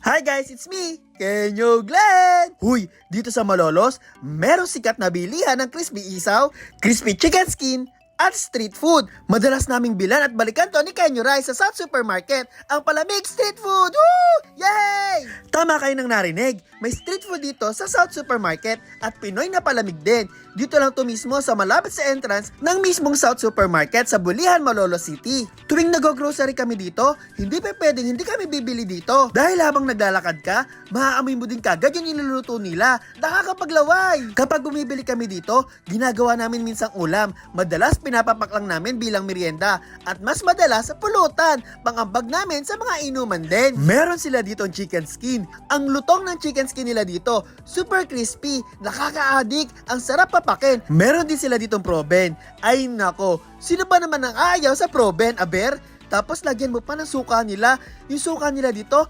Hi guys, it's me, Kenyo Glenn! Huy, dito sa Malolos, merong sikat na bilihan ng crispy isaw, crispy chicken skin, at street food. Madalas naming bilan at balikan to ni Kenyo Rice sa South Supermarket, ang palamig street food! Woo! Yay! Tama kayo nang narinig, may street food dito sa South Supermarket at Pinoy na palamig din. Dito lang to mismo sa malapit sa entrance ng mismong South Supermarket sa Bulihan, Malolos City. Tuwing nag-grocery kami dito, hindi pa pwedeng hindi kami bibili dito. Dahil habang naglalakad ka, maaamoy mo din kagad yung niluluto nila. Nakakapaglaway! Kapag bumibili kami dito, ginagawa namin minsang ulam. Madalas pinapapak lang namin bilang merienda. At mas madalas pulutan, pangambag namin sa mga inuman din. Meron sila dito ang chicken skin. Ang lutong ng chicken skin nila dito, super crispy, nakaka-addict, ang sarap papakin. Meron din sila ditong proben. Ay nako, sino ba naman ang ayaw sa proben, aber? Tapos lagyan mo pa ng suka nila. Yung suka nila dito,